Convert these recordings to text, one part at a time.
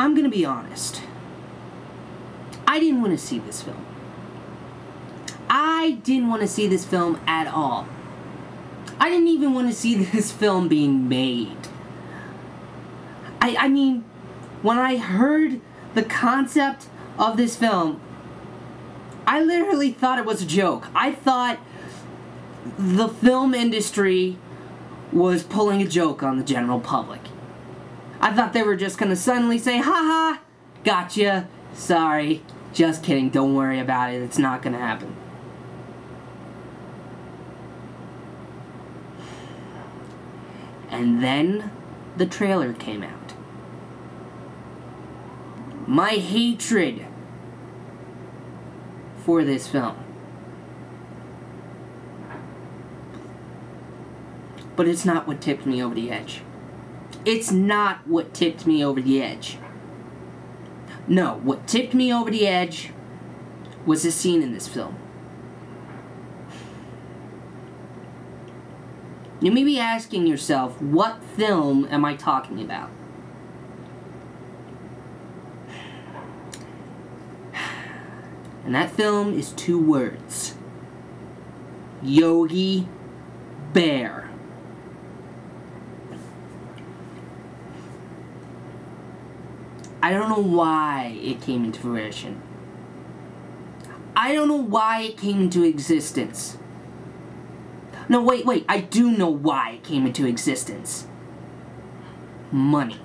I'm gonna be honest. I didn't want to see this film. I didn't want to see this film at all. I didn't even want to see this film being made. I mean, when I heard the concept of this film, I literally thought it was a joke. I thought the film industry was pulling a joke on the general public. I thought they were just gonna suddenly say, haha, gotcha, sorry, just kidding, don't worry about it, it's not gonna happen. And then the trailer came out. My hatred for this film. But it's not what tipped me over the edge. It's not what tipped me over the edge. No, what tipped me over the edge was a scene in this film. You may be asking yourself, what film am I talking about? And that film is 2 words. Yogi Bear. I don't know why it came into fruition. I don't know why it came into existence. No, wait, I do know why it came into existence. Money.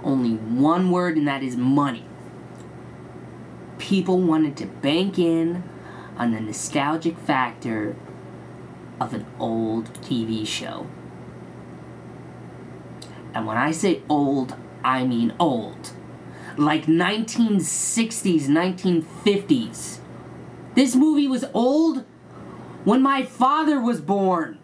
Only one word, and that is money. People wanted to bank in on the nostalgic factor of an old TV show. And when I say old, I mean old. Like 1960s, 1950s. This movie was old when my father was born.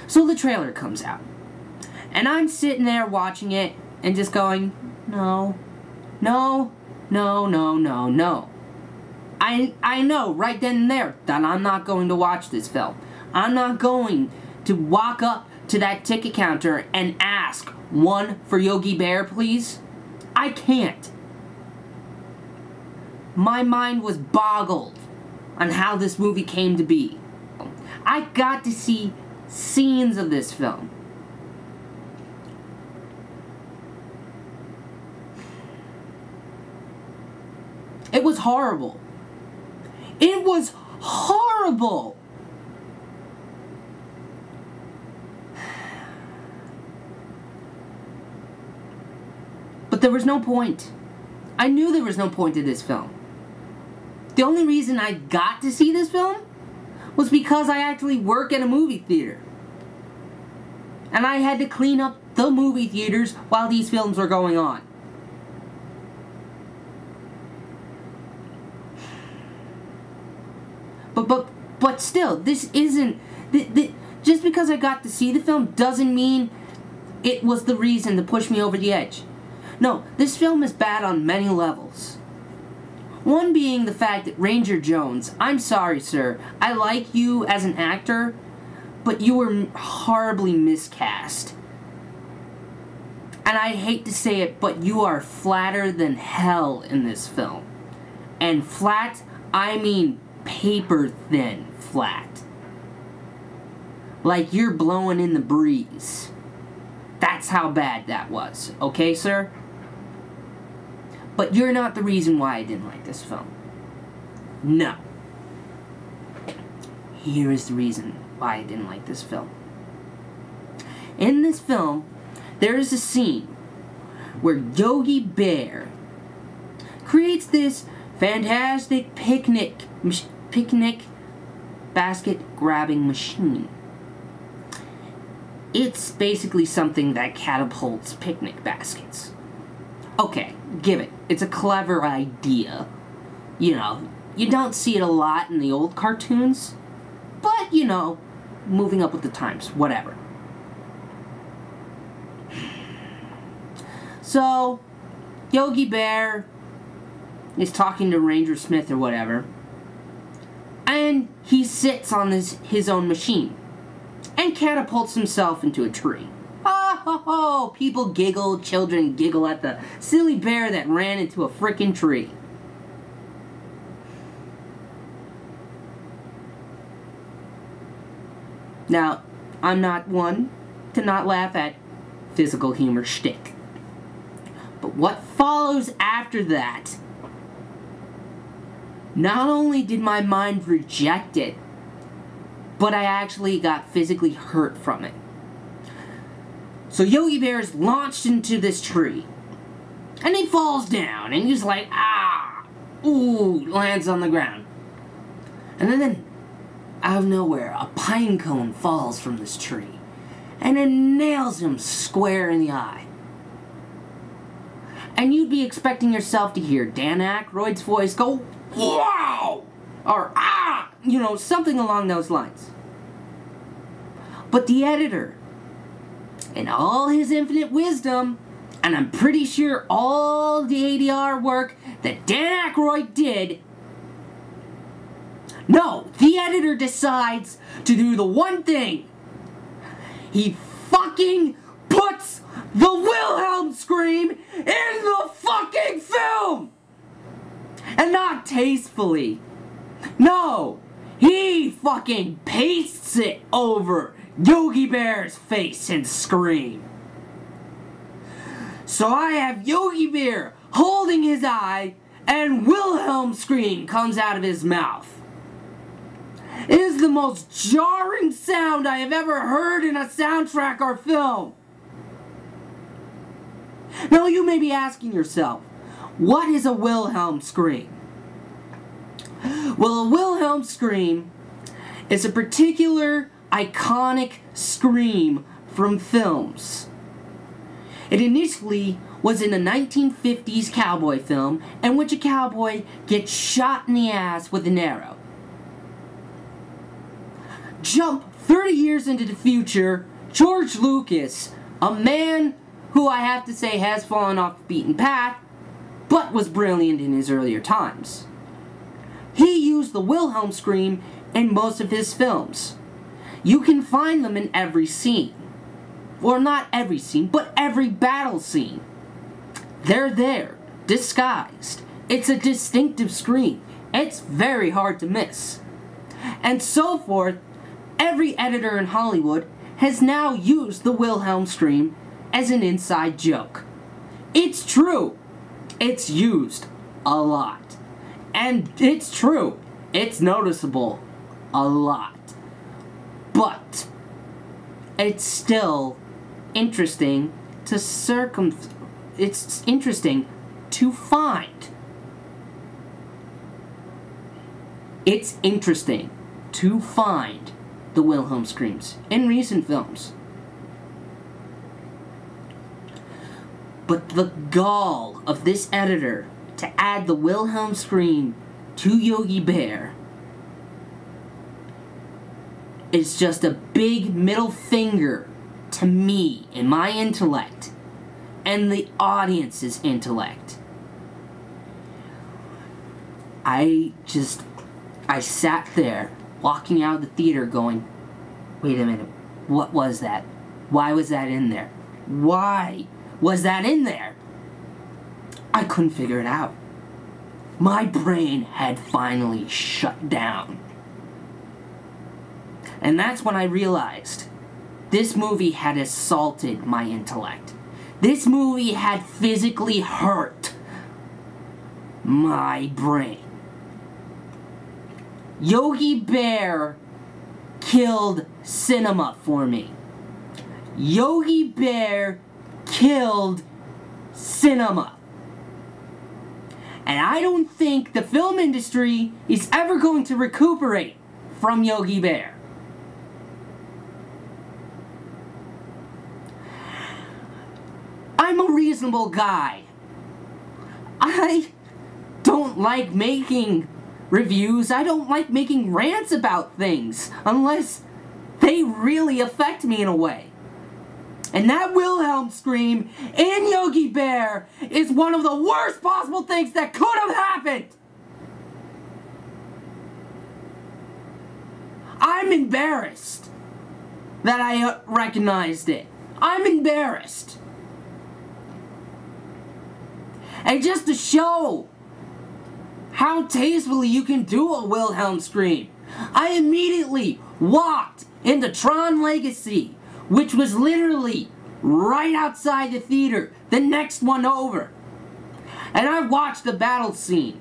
So the trailer comes out. And I'm sitting there watching it and just going, no, no, no, no, no, no. I know right then and there that I'm not going to watch this film. I'm not going to walk up to that ticket counter and ask, 1 for Yogi Bear, please? I can't. My mind was boggled on how this movie came to be. I got to see scenes of this film. It was horrible. It was horrible. But there was no point. I knew there was no point to this film. The only reason I got to see this film was because I actually work at a movie theater. And I had to clean up the movie theaters while these films were going on. But still, this isn't... just because I got to see the film doesn't mean it was the reason to push me over the edge. No, this film is bad on many levels. One being the fact that Ranger Jones, I'm sorry, sir, I like you as an actor, but you were horribly miscast. And I hate to say it, but you are flatter than hell in this film. And flat, I mean paper thin flat. Like you're blowing in the breeze. That's how bad that was, okay, sir? But you're not the reason why I didn't like this film. No. Here is the reason why I didn't like this film. In this film, there is a scene where Yogi Bear creates this fantastic picnic basket grabbing machine. It's basically something that catapults picnic baskets. Okay, give it. It's a clever idea. You know, you don't see it a lot in the old cartoons, but, you know, moving up with the times, whatever. So, Yogi Bear is talking to Ranger Smith or whatever, and he sits on his own machine. and catapults himself into a tree. Ha ho ho! People giggle, children giggle at the silly bear that ran into a frickin' tree. Now, I'm not one to not laugh at physical humor shtick. But what follows after that, not only did my mind reject it, but I actually got physically hurt from it. So Yogi Bear is launched into this tree, and he falls down, and he's like, ah, ooh, lands on the ground. And then, out of nowhere, a pine cone falls from this tree, and it nails him square in the eye. And you'd be expecting yourself to hear Dan Aykroyd's voice go, wow, or ah, you know, something along those lines. But the editor, in all his infinite wisdom, and I'm pretty sure all the ADR work that Dan Aykroyd did, no, the editor decides to do the one thing. He fucking puts the Wilhelm scream in the fucking film! And not tastefully. No, he fucking pastes it over Yogi Bear's face and scream. So I have Yogi Bear holding his eye, and Wilhelm scream comes out of his mouth. It is the most jarring sound I have ever heard in a soundtrack or film. Now you may be asking yourself, what is a Wilhelm scream? Well, a Wilhelm scream is a particular iconic scream from films. It initially was in a 1950s cowboy film in which a cowboy gets shot in the ass with an arrow. Jump 30 years into the future, George Lucas, a man who I have to say has fallen off the beaten path, but was brilliant in his earlier times. He used the Wilhelm scream in most of his films. You can find them in every scene. Or not every scene, but every battle scene. They're there, disguised. It's a distinctive scream. It's very hard to miss. And so forth, every editor in Hollywood has now used the Wilhelm scream as an inside joke. It's true. It's used a lot. And it's true. It's noticeable a lot. But it's still interesting to it's interesting to find. It's interesting to find the Wilhelm screams in recent films. But the gall of this editor to add the Wilhelm scream to Yogi Bear is just a big middle finger to me and my intellect and the audience's intellect. I sat there walking out of the theater going, wait a minute, what was that? Why was that in there? Why was that in there? I couldn't figure it out. My brain had finally shut down. And that's when I realized this movie had assaulted my intellect. This movie had physically hurt my brain. Yogi Bear killed cinema for me. Yogi Bear killed cinema. And I don't think the film industry is ever going to recuperate from Yogi Bear. I'm a reasonable guy. I don't like making reviews. I don't like making rants about things unless they really affect me in a way. And that Wilhelm scream in Yogi Bear is one of the worst possible things that could have happened. I'm embarrassed. that I recognized it. I'm embarrassed. And just to show how tastefully you can do a Wilhelm scream, I immediately walked into Tron Legacy, which was literally right outside the theater, the next one over. And I watched the battle scene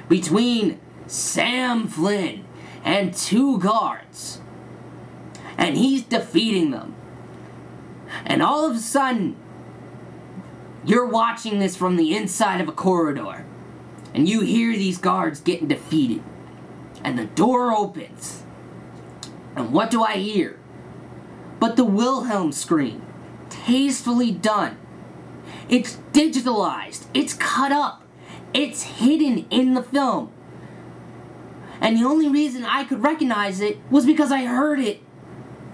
between Sam Flynn and two guards. And he's defeating them. And all of a sudden, you're watching this from the inside of a corridor. And you hear these guards getting defeated. And the door opens. And what do I hear? But the Wilhelm scream. Tastefully done. It's digitalized. It's cut up. It's hidden in the film. And the only reason I could recognize it was because I heard it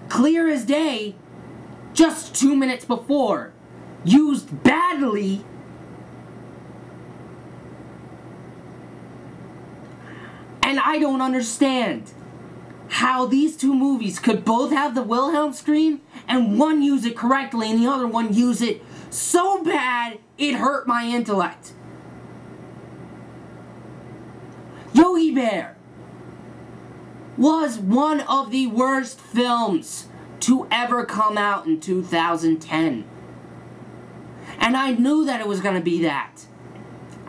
clear as day just 2 minutes before. Used badly. And I don't understand how these two movies could both have the Wilhelm scream and one use it correctly and the other one use it so bad it hurt my intellect. Yogi Bear was one of the worst films to ever come out in 2010. And I knew that it was going to be that.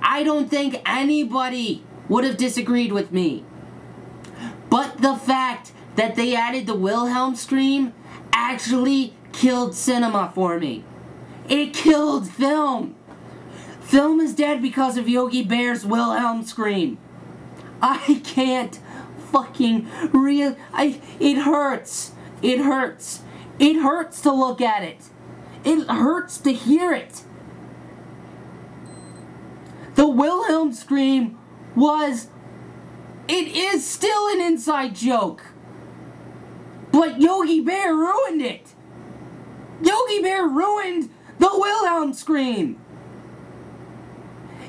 I don't think anybody would have disagreed with me. But the fact that they added the Wilhelm scream actually killed cinema for me. It killed film. Film is dead because of Yogi Bear's Wilhelm scream. I can't fucking it hurts. It hurts. It hurts to look at it. It hurts to hear it. The Wilhelm scream it is still an inside joke. But Yogi Bear ruined it. Yogi Bear ruined the Wilhelm scream.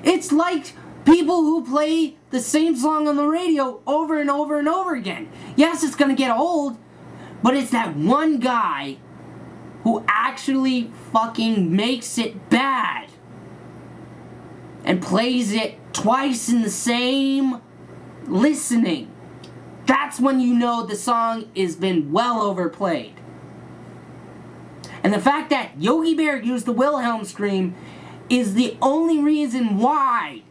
It's like people who play the same song on the radio over and over and over again. Yes, it's gonna get old, but it's that one guy who actually fucking makes it bad and plays it twice in the same listening. That's when you know the song has been well overplayed. And the fact that Yogi Bear used the Wilhelm scream is the only reason why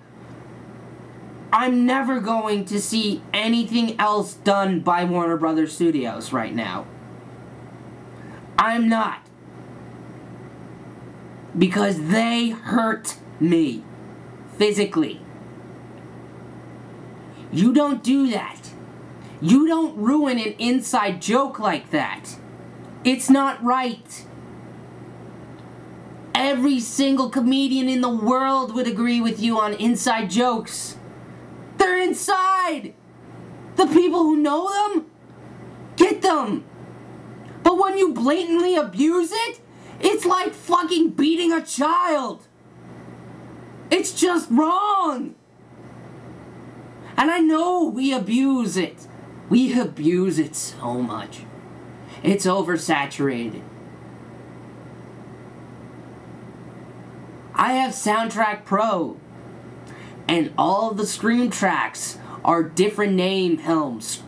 I'm never going to see anything else done by Warner Brothers Studios right now. I'm not. Because they hurt me. Physically. You don't do that. You don't ruin an inside joke like that. It's not right. Every single comedian in the world would agree with you on inside jokes. They're inside. The people who know them, get them. But when you blatantly abuse it, it's like fucking beating a child. It's just wrong. And I know we abuse it. We abuse it so much. It's oversaturated. I have Soundtrack Pro. And all of the Scream tracks are different name helms.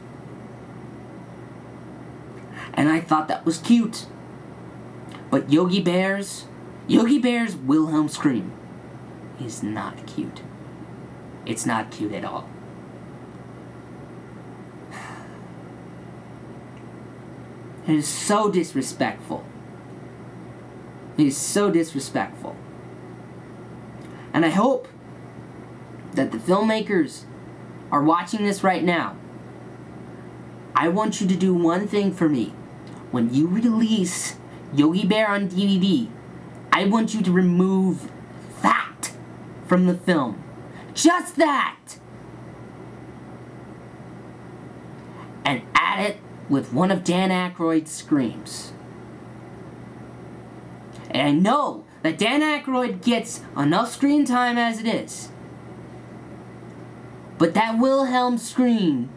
And I thought that was cute. But Yogi Bear's Wilhelm scream is not cute. It's not cute at all. It is so disrespectful. It is so disrespectful. And I hope that the filmmakers are watching this right now. I want you to do one thing for me. When you release Yogi Bear on DVD, I want you to remove that from the film. Just that! And add it with one of Dan Aykroyd's screams. And I know that Dan Aykroyd gets enough screen time as it is. But that Wilhelm scream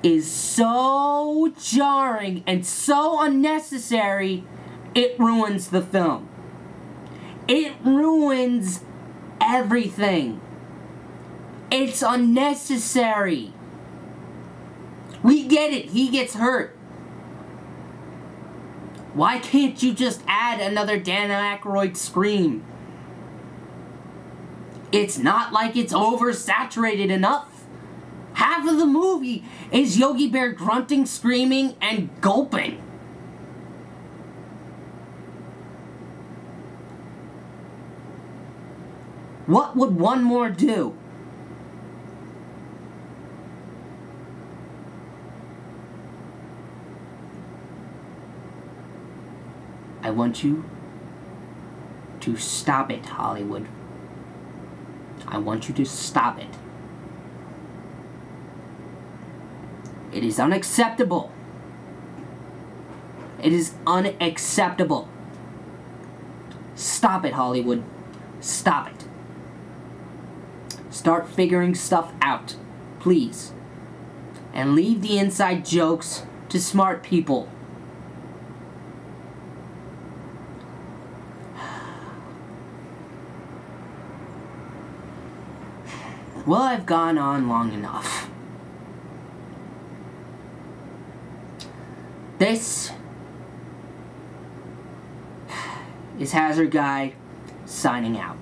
is so jarring and so unnecessary, it ruins the film. It ruins everything. It's unnecessary. We get it. He gets hurt. Why can't you just add another Dan Aykroyd scream? It's not like it's oversaturated enough. Half of the movie is Yogi Bear grunting, screaming, and gulping. What would one more do? I want you to stop it, Hollywood. I want you to stop it. It is unacceptable. It is unacceptable. Stop it, Hollywood. Stop it. Start figuring stuff out, please. And leave the inside jokes to smart people. Well, I've gone on long enough. This is Hazard Guy signing out.